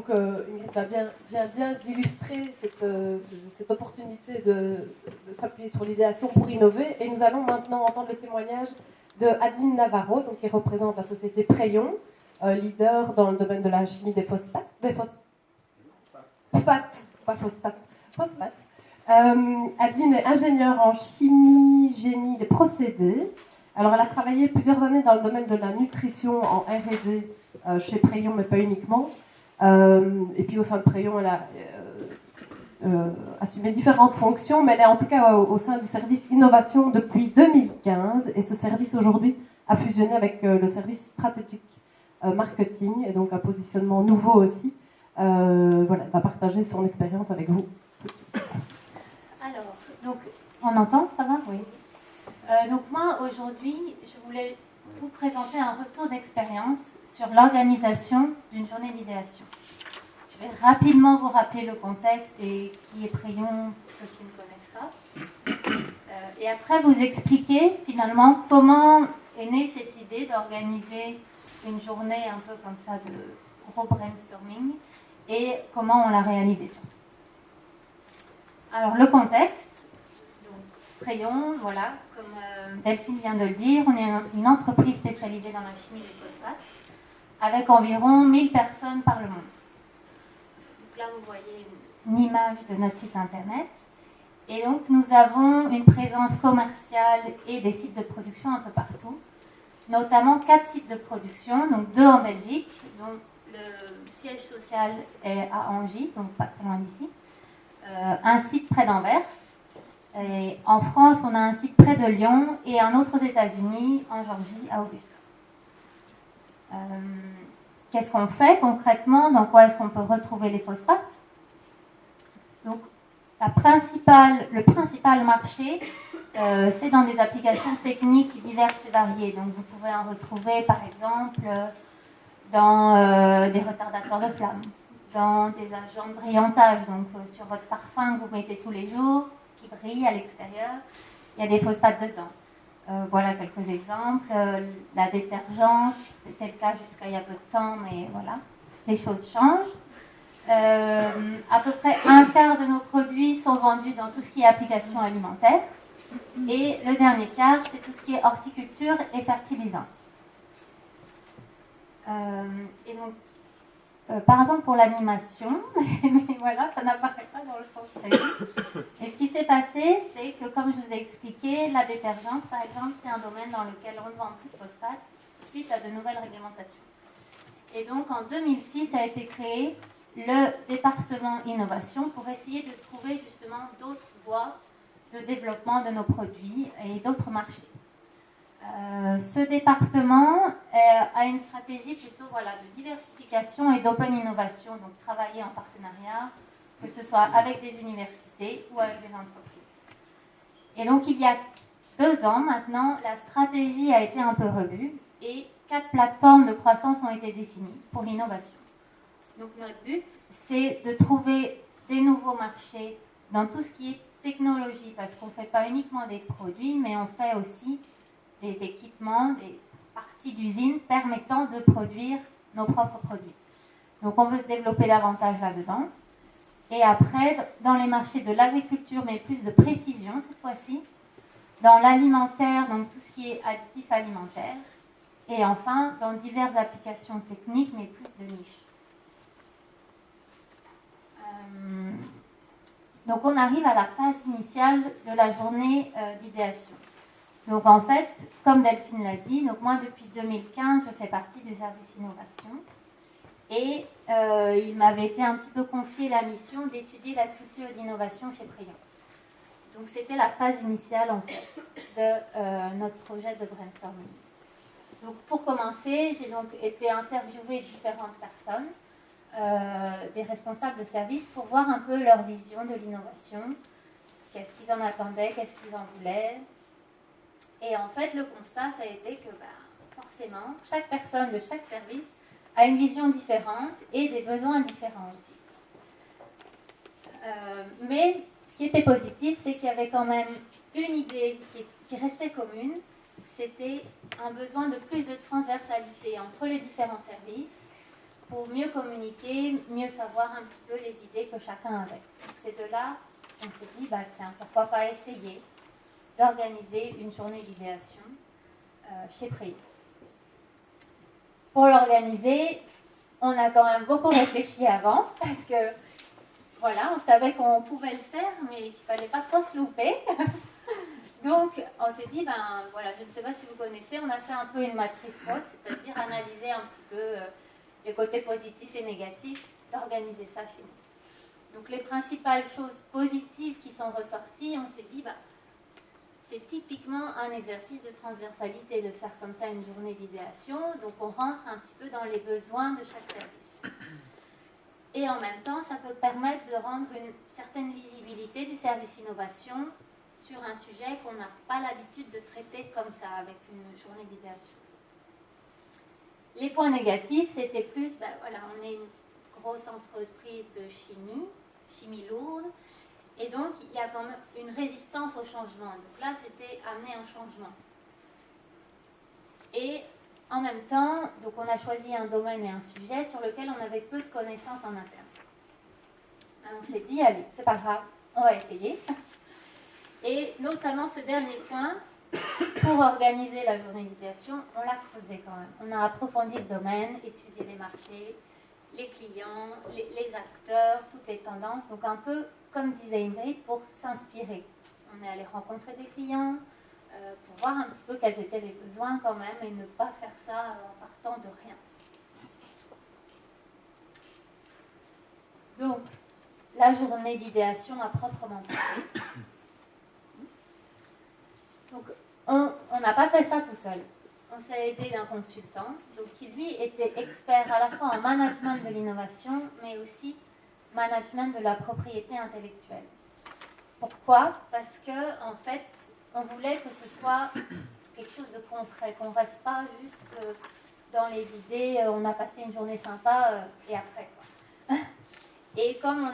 Ingrid vient bien d'illustrer cette opportunité de s'appuyer sur l'idéation pour innover. Et nous allons maintenant entendre le témoignage de Adeline Navarro, donc, qui représente la société Preyon, leader dans le domaine de la chimie des phosphates. Adeline est ingénieure en chimie, génie des procédés. Alors, elle a travaillé plusieurs années dans le domaine de la nutrition en R&D chez Preyon, mais pas uniquement. Et puis, au sein de Preyon, elle a assumé différentes fonctions, mais elle est en tout cas au sein du service innovation depuis 2015. Et ce service, aujourd'hui, a fusionné avec le service stratégique marketing, et donc un positionnement nouveau aussi. Voilà, elle va partager son expérience avec vous. Alors, donc, on entend, ça va? Oui. Donc moi, aujourd'hui, je voulais vous présenter un retour d'expérience sur l'organisation d'une journée d'idéation. Je vais rapidement vous rappeler le contexte et qui est Preyon pour ceux qui ne connaissent pas. Et après, vous expliquer finalement comment est née cette idée d'organiser une journée un peu comme ça de gros brainstorming et comment on l'a réalisé surtout. Alors, le contexte. Preyon, voilà, comme Delphine vient de le dire, on est une entreprise spécialisée dans la chimie des phosphates, avec environ 1000 personnes par le monde. Donc là, vous voyez une image de notre site internet. Et donc, nous avons une présence commerciale et des sites de production un peu partout, notamment 4 sites de production, donc 2 en Belgique, dont le siège social est à Angy, donc pas très loin d'ici, un site près d'Anvers. Et en France, on a un site près de Lyon et un autre aux États-Unis, en Géorgie, à Augusta. Qu'est-ce qu'on fait concrètement? Dans quoi est-ce qu'on peut retrouver les phosphates? Donc, le principal marché, c'est dans des applications techniques diverses et variées. Donc, vous pouvez en retrouver, par exemple, dans des retardateurs de flamme, dans des agents de brillantage, donc sur votre parfum que vous mettez tous les jours, qui brille à l'extérieur, il y a des phosphates dedans. Voilà quelques exemples. La détergence, c'était le cas jusqu'à il y a peu de temps, mais voilà, les choses changent. À peu près un quart de nos produits sont vendus dans tout ce qui est application alimentaire. Et le dernier quart, c'est tout ce qui est horticulture et fertilisant. Et donc, pardon pour l'animation, mais voilà, ça n'apparaît pas dans le sens prévu. Et ce qui s'est passé, c'est que, comme je vous ai expliqué, la détergence, par exemple, c'est un domaine dans lequel on ne vend plus de phosphate suite à de nouvelles réglementations. Et donc, en 2006, a été créé le département innovation pour essayer de trouver justement d'autres voies de développement de nos produits et d'autres marchés. Ce département a une stratégie plutôt de diversification et d'open innovation, donc travailler en partenariat, que ce soit avec des universités ou avec des entreprises. Et donc il y a 2 ans maintenant, la stratégie a été un peu revue et 4 plateformes de croissance ont été définies pour l'innovation. Donc notre but, c'est de trouver des nouveaux marchés dans tout ce qui est technologie, parce qu'on ne fait pas uniquement des produits, mais on fait aussi des équipements, des parties d'usine permettant de produire nos propres produits. Donc on veut se développer davantage là-dedans. Et après, dans les marchés de l'agriculture, mais plus de précision cette fois-ci, dans l'alimentaire, donc tout ce qui est additif alimentaire, et enfin dans diverses applications techniques, mais plus de niche. Donc on arrive à la phase initiale de la journée d'idéation. Donc en fait, comme Delphine l'a dit, donc moi depuis 2015, je fais partie du service innovation. Et il m'avait été un petit peu confié la mission d'étudier la culture d'innovation chez Preyon. Donc c'était la phase initiale en fait de notre projet de brainstorming. Donc pour commencer, j'ai donc été interviewer différentes personnes, des responsables de service, pour voir un peu leur vision de l'innovation, qu'est-ce qu'ils en attendaient, qu'est-ce qu'ils en voulaient. Et en fait, le constat, ça a été que forcément, chaque personne de chaque service a une vision différente et des besoins différents aussi. Mais ce qui était positif, c'est qu'il y avait quand même une idée qui restait commune, c'était un besoin de plus de transversalité entre les différents services, pour mieux communiquer, mieux savoir un petit peu les idées que chacun avait. Donc c'est de là qu'on s'est dit, bah tiens, pourquoi pas essayer d'organiser une journée d'idéation chez Prey. Pour l'organiser, on a quand même beaucoup réfléchi avant, parce que voilà, on savait qu'on pouvait le faire, mais il ne fallait pas trop se louper. Donc, on s'est dit, ben voilà, je ne sais pas si vous connaissez, on a fait un peu une matrice SWOT, c'est-à-dire analyser un petit peu les côtés positifs et négatifs d'organiser ça chez nous. Donc, les principales choses positives qui sont ressorties, on s'est dit, ben, c'est typiquement un exercice de transversalité de faire comme ça une journée d'idéation. Donc, on rentre un petit peu dans les besoins de chaque service. Et en même temps, ça peut permettre de rendre une certaine visibilité du service innovation sur un sujet qu'on n'a pas l'habitude de traiter comme ça, avec une journée d'idéation. Les points négatifs, c'était plus, ben voilà, on est une grosse entreprise de chimie lourde, et donc il y a quand même une résistance au changement. Donc là, c'était amener un changement. Et en même temps, donc on a choisi un domaine et un sujet sur lequel on avait peu de connaissances en interne. Alors on s'est dit, allez, c'est pas grave, on va essayer. Et notamment ce dernier point, pour organiser la journée d'idéation, on l'a creusé quand même. On a approfondi le domaine, étudié les marchés, les clients, les acteurs, toutes les tendances. Donc un peu, comme disait Ingrid, pour s'inspirer. On est allé rencontrer des clients, pour voir un petit peu quels étaient les besoins quand même et ne pas faire ça en partant de rien. Donc, la journée d'idéation à proprement parler. Donc, on n'a pas fait ça tout seul. On s'est aidé d'un consultant, donc qui lui était expert à la fois en management de l'innovation, mais aussi management de la propriété intellectuelle. Pourquoi ? Parce que en fait, on voulait que ce soit quelque chose de concret, qu'on ne reste pas juste dans les idées, on a passé une journée sympa et après quoi. Et comme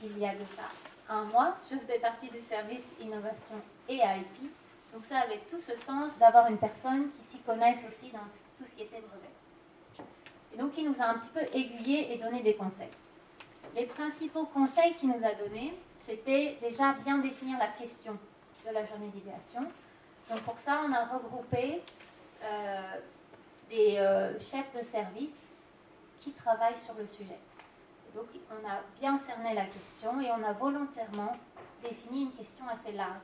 il y a de ça un mois, je faisais partie du service innovation et IP, donc ça avait tout ce sens d'avoir une personne qui s'y connaisse aussi dans tout ce qui était brevet. Et donc il nous a un petit peu aiguillés et donné des conseils. Les principaux conseils qu'il nous a donnés, c'était déjà bien définir la question de la journée d'idéation. Donc pour ça, on a regroupé des chefs de service qui travaillent sur le sujet. Et donc on a bien cerné la question et on a volontairement défini une question assez large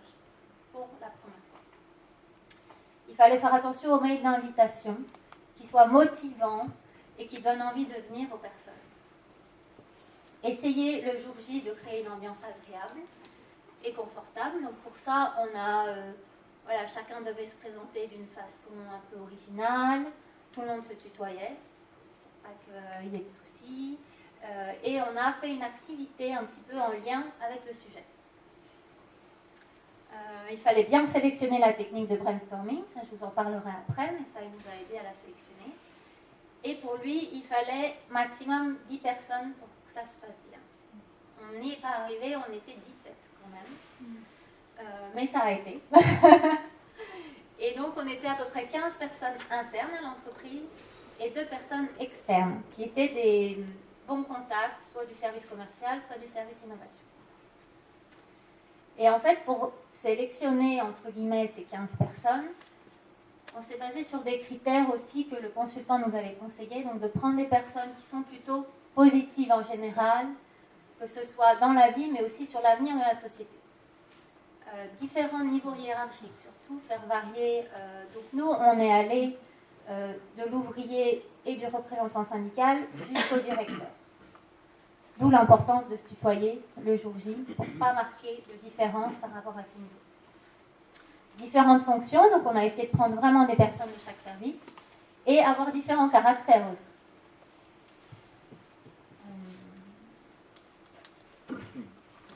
pour la première fois. Il fallait faire attention aux mails d'invitation, qui soient motivants et qui donnent envie de venir aux personnes. Essayer le jour J de créer une ambiance agréable et confortable. Donc pour ça, on a, chacun devait se présenter d'une façon un peu originale. Tout le monde se tutoyait, pas qu'il y ait de soucis. Et on a fait une activité un petit peu en lien avec le sujet. Il fallait bien sélectionner la technique de brainstorming, ça je vous en parlerai après, mais ça il nous a aidé à la sélectionner. Et pour lui, il fallait maximum 10 personnes pour que ça se passe bien. On n'y est pas arrivé, on était 17 quand même. Mais ça a été. Et donc on était à peu près 15 personnes internes à l'entreprise et 2 personnes externes, qui étaient des bons contacts, soit du service commercial, soit du service innovation. Et en fait, pour sélectionner, entre guillemets, ces 15 personnes, on s'est basé sur des critères aussi que le consultant nous avait conseillé, donc de prendre des personnes qui sont plutôt positives en général, que ce soit dans la vie, mais aussi sur l'avenir de la société. Différents niveaux hiérarchiques, surtout, faire varier. Donc nous, on est allé de l'ouvrier et du représentant syndical jusqu'au directeur. D'où l'importance de se tutoyer le jour J pour ne pas marquer de différence par rapport à ces niveaux. Différentes fonctions, donc on a essayé de prendre vraiment des personnes de chaque service et avoir différents caractères aussi.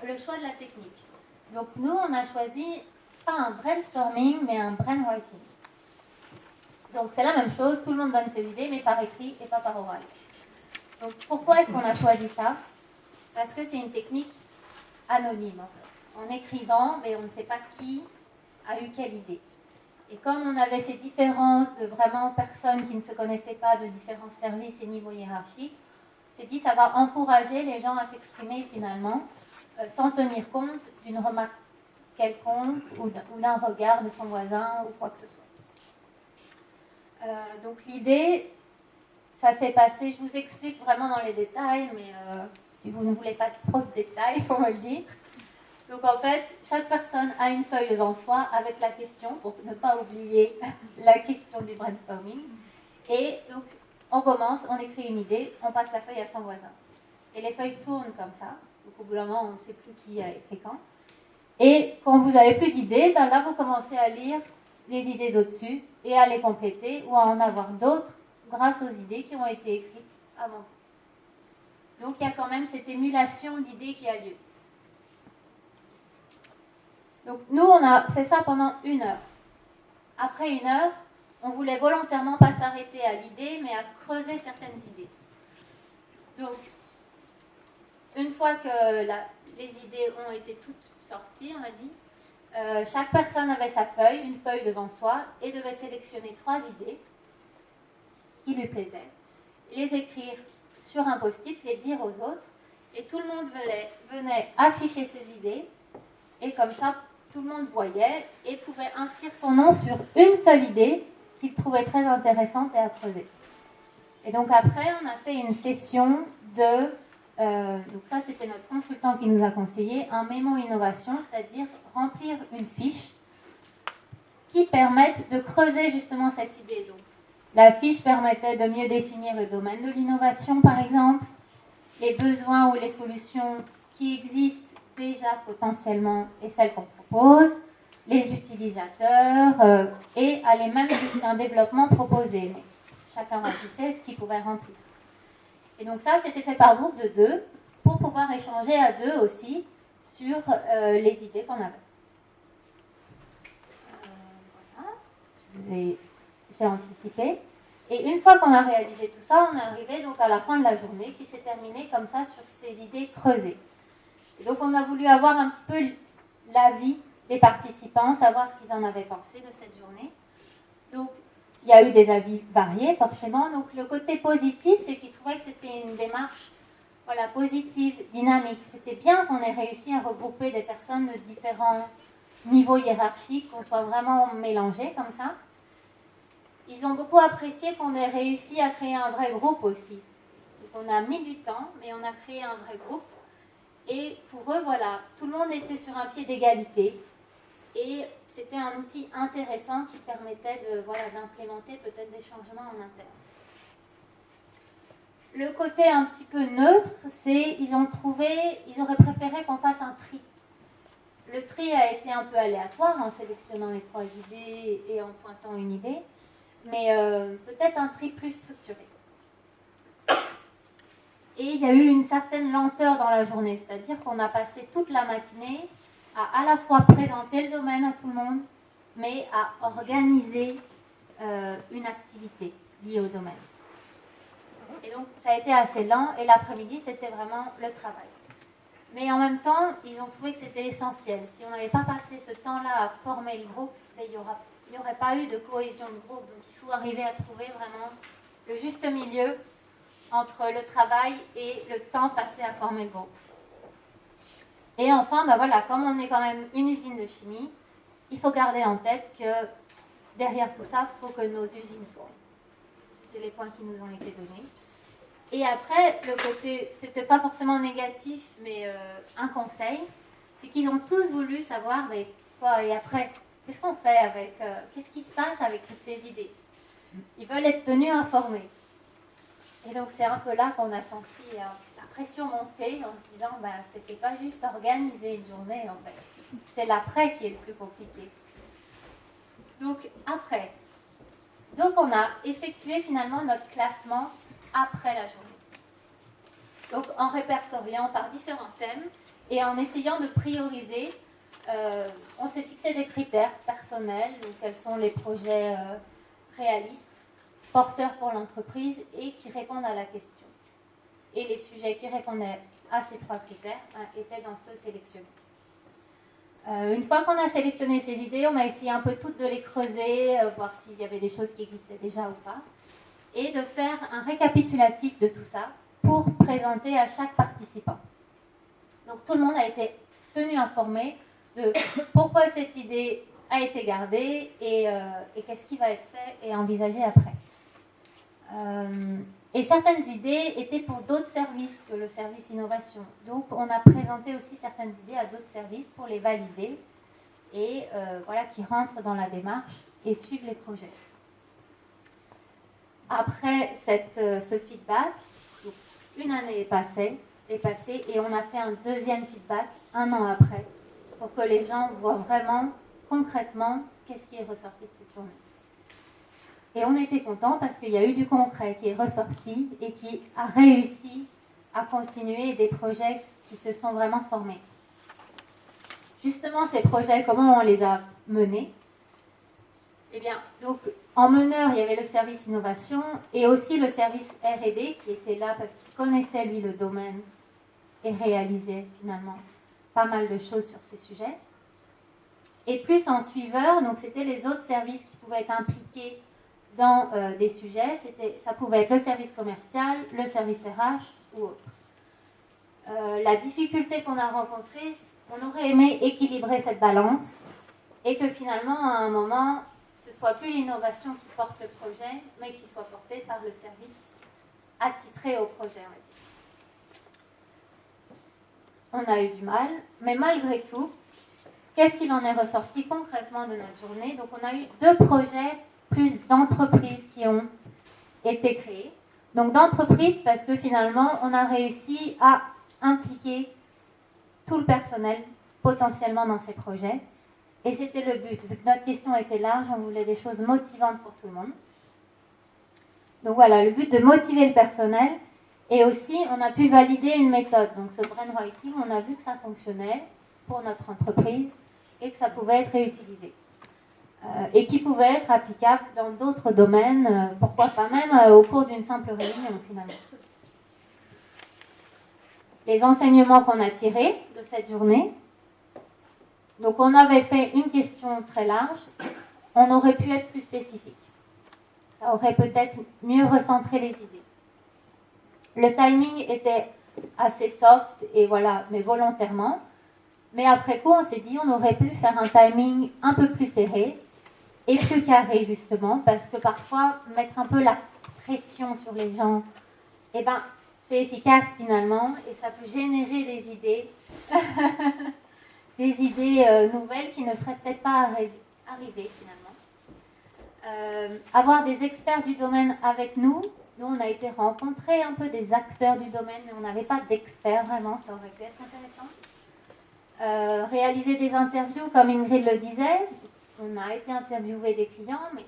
Le choix de la technique. Donc nous, on a choisi pas un brainstorming, mais un brainwriting. Donc c'est la même chose, tout le monde donne ses idées, mais par écrit et pas par oral. Donc pourquoi est-ce qu'on a choisi ça ? Parce que c'est une technique anonyme en fait. En écrivant, mais on ne sait pas qui a eu quelle idée. Et comme on avait ces différences de vraiment personnes qui ne se connaissaient pas de différents services et niveaux hiérarchiques, on s'est dit ça va encourager les gens à s'exprimer finalement, sans tenir compte d'une remarque quelconque ou d'un regard de son voisin ou quoi que ce soit. Donc l'idée, ça s'est passé, je vous explique vraiment dans les détails, mais si vous ne voulez pas trop de détails, il faut me le dire. Donc en fait, chaque personne a une feuille devant soi avec la question, pour ne pas oublier la question du brainstorming. Et donc on commence, on écrit une idée, on passe la feuille à son voisin. Et les feuilles tournent comme ça, donc au bout d'un moment on ne sait plus qui a écrit quand. Et quand vous n'avez plus d'idées, ben là vous commencez à lire les idées d'au-dessus et à les compléter ou à en avoir d'autres grâce aux idées qui ont été écrites avant vous. Donc il y a quand même cette émulation d'idées qui a lieu. Donc nous, on a fait ça pendant 1 heure. Après 1 heure, on voulait volontairement pas s'arrêter à l'idée, mais à creuser certaines idées. Donc, une fois que les idées ont été toutes sorties, on a dit, chaque personne avait sa feuille, une feuille devant soi, et devait sélectionner 3 idées qui lui plaisaient, les écrire sur un post-it, les dire aux autres, et tout le monde venait afficher ses idées, et comme ça, tout le monde voyait et pouvait inscrire son nom sur une seule idée qu'il trouvait très intéressante et à creuser. Et donc après, on a fait une session de, donc ça c'était notre consultant qui nous a conseillé, un mémo innovation, c'est-à-dire remplir une fiche qui permette de creuser justement cette idée. Donc, la fiche permettait de mieux définir le domaine de l'innovation, par exemple, les besoins ou les solutions qui existent déjà potentiellement et celles qu'on propose, les utilisateurs et aller même jusqu'à un développement proposé. Mais chacun remplissait ce qu'il pouvait remplir. Et donc ça, c'était fait par groupe de 2 pour pouvoir échanger à 2 aussi sur les idées qu'on avait. Voilà, j'ai anticipé. Et une fois qu'on a réalisé tout ça, on est arrivé donc à la fin de la journée qui s'est terminée comme ça sur ces idées creusées. Et donc on a voulu avoir un petit peu l'avis des participants, savoir ce qu'ils en avaient pensé de cette journée. Donc il y a eu des avis variés forcément. Donc le côté positif, c'est qu'ils trouvaient que c'était une démarche positive, dynamique. C'était bien qu'on ait réussi à regrouper des personnes de différents niveaux hiérarchiques, qu'on soit vraiment mélangés comme ça. Ils ont beaucoup apprécié qu'on ait réussi à créer un vrai groupe aussi. Donc on a mis du temps, mais on a créé un vrai groupe. Et pour eux, tout le monde était sur un pied d'égalité. Et c'était un outil intéressant qui permettait d'implémenter peut-être des changements en interne. Le côté un petit peu neutre, c'est ils auraient préféré qu'on fasse un tri. Le tri a été un peu aléatoire en sélectionnant les 3 idées et en pointant une idée. Mais peut-être un tri plus structuré. Et il y a eu une certaine lenteur dans la journée, c'est-à-dire qu'on a passé toute la matinée à la fois présenter le domaine à tout le monde, mais à organiser une activité liée au domaine. Et donc ça a été assez lent, et l'après-midi c'était vraiment le travail. Mais en même temps, ils ont trouvé que c'était essentiel. Si on n'avait pas passé ce temps-là à former le groupe, il n'y aurait pas eu de cohésion de groupe. Donc il faut arriver à trouver vraiment le juste milieu entre le travail et le temps passé à former le groupe. Et enfin, comme on est quand même une usine de chimie, il faut garder en tête que derrière tout ça, il faut que nos usines tournent. C'est les points qui nous ont été donnés. Et après, le côté, c'était pas forcément négatif, mais un conseil, c'est qu'ils ont tous voulu savoir, et après, qu'est-ce qu'on fait avec, qu'est-ce qui se passe avec toutes ces idées? Ils veulent être tenus informés. Et donc c'est un peu là qu'on a senti la pression monter en se disant, c'était pas juste organiser une journée en fait, c'est l'après qui est le plus compliqué. Donc après, on a effectué finalement notre classement après la journée. Donc en répertoriant par différents thèmes et en essayant de prioriser, on s'est fixé des critères personnels, donc quels sont les projets réalistes, porteurs pour l'entreprise et qui répondent à la question. Et les sujets qui répondaient à ces 3 critères étaient dans ceux sélectionnés. Une fois qu'on a sélectionné ces idées, on a essayé un peu toutes de les creuser, voir s'il y avait des choses qui existaient déjà ou pas, et de faire un récapitulatif de tout ça pour présenter à chaque participant. Donc tout le monde a été tenu informé de pourquoi cette idée a été gardée et qu'est-ce qui va être fait et envisagé après. Et certaines idées étaient pour d'autres services que le service innovation. Donc on a présenté aussi certaines idées à d'autres services pour les valider et voilà, qui rentrent dans la démarche et suivent les projets. Après ce feedback, donc une année est passée et on a fait un deuxième feedback un an après pour que les gens voient vraiment concrètement qu'est-ce qui est ressorti de cette journée. Et on était contents parce qu'il y a eu du concret qui est ressorti et qui a réussi à continuer des projets qui se sont vraiment formés. Justement, ces projets, comment on les a menés? Eh bien, donc, en meneur, il y avait le service innovation et aussi le service R&D qui était là parce qu'il connaissait, lui, le domaine et réalisait finalement pas mal de choses sur ces sujets. Et plus en suiveur, donc c'était les autres services qui pouvaient être impliqués dans des sujets. Ça pouvait être le service commercial, le service RH ou autre. La difficulté qu'on a rencontrée, on aurait aimé équilibrer cette balance et que finalement, à un moment, ce ne soit plus l'innovation qui porte le projet, mais qui soit portée par le service attitré au projet. On a eu du mal, mais malgré tout, qu'est-ce qu'il en est ressorti concrètement de notre journée? Donc on a eu 2 projets plus d'entreprises qui ont été créées. Donc d'entreprises parce que finalement, on a réussi à impliquer tout le personnel potentiellement dans ces projets. Et c'était le but. Vu que notre question était large, on voulait des choses motivantes pour tout le monde. Donc voilà, le but de motiver le personnel. Et aussi, on a pu valider une méthode. Donc ce brainwriting, on a vu que ça fonctionnait pour notre entreprise et que ça pouvait être réutilisé. Et qui pouvait être applicable dans d'autres domaines, pourquoi pas même au cours d'une simple réunion finalement. Les enseignements qu'on a tirés de cette journée. Donc on avait fait une question très large, on aurait pu être plus spécifique. Ça aurait peut-être mieux recentré les idées. Le timing était assez soft et voilà, mais volontairement. Mais après coup, on s'est dit on aurait pu faire un timing un peu plus serré et plus carré justement, parce que parfois mettre un peu la pression sur les gens, eh ben c'est efficace finalement et ça peut générer des idées. Des idées nouvelles qui ne seraient peut-être pas arrivées finalement. Avoir des experts du domaine avec nous. Nous, on a été rencontrer un peu des acteurs du domaine, mais on n'avait pas d'experts vraiment, ça aurait pu être intéressant. Réaliser des interviews, comme Ingrid le disait. On a été interviewer des clients, mais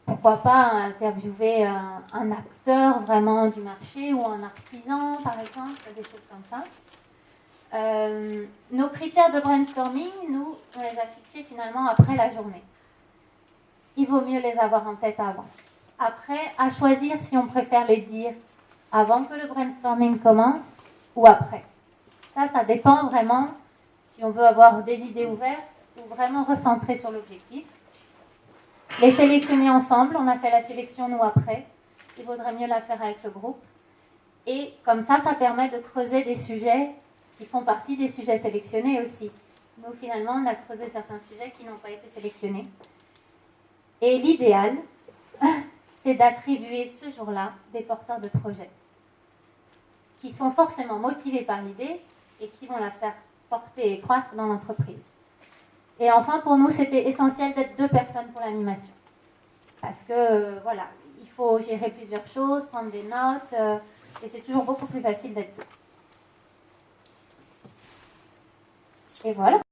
pourquoi pas interviewer un acteur vraiment du marché ou un artisan, par exemple, des choses comme ça. Nos critères de brainstorming, nous, on les a fixés finalement après la journée. Il vaut mieux les avoir en tête avant. Après, à choisir si on préfère les dire avant que le brainstorming commence ou après. Ça dépend vraiment si on veut avoir des idées ouvertes ou vraiment recentrer sur l'objectif. Les sélectionner ensemble, on a fait la sélection nous après. Il vaudrait mieux la faire avec le groupe. Et comme ça permet de creuser des sujets qui font partie des sujets sélectionnés aussi. Nous, finalement, on a creusé certains sujets qui n'ont pas été sélectionnés. Et l'idéal, c'est d'attribuer ce jour-là des porteurs de projets qui sont forcément motivés par l'idée et qui vont la faire porter et croître dans l'entreprise. Et enfin, pour nous, c'était essentiel d'être 2 personnes pour l'animation. Parce que, voilà, il faut gérer plusieurs choses, prendre des notes, et c'est toujours beaucoup plus facile d'être 2. Et voilà.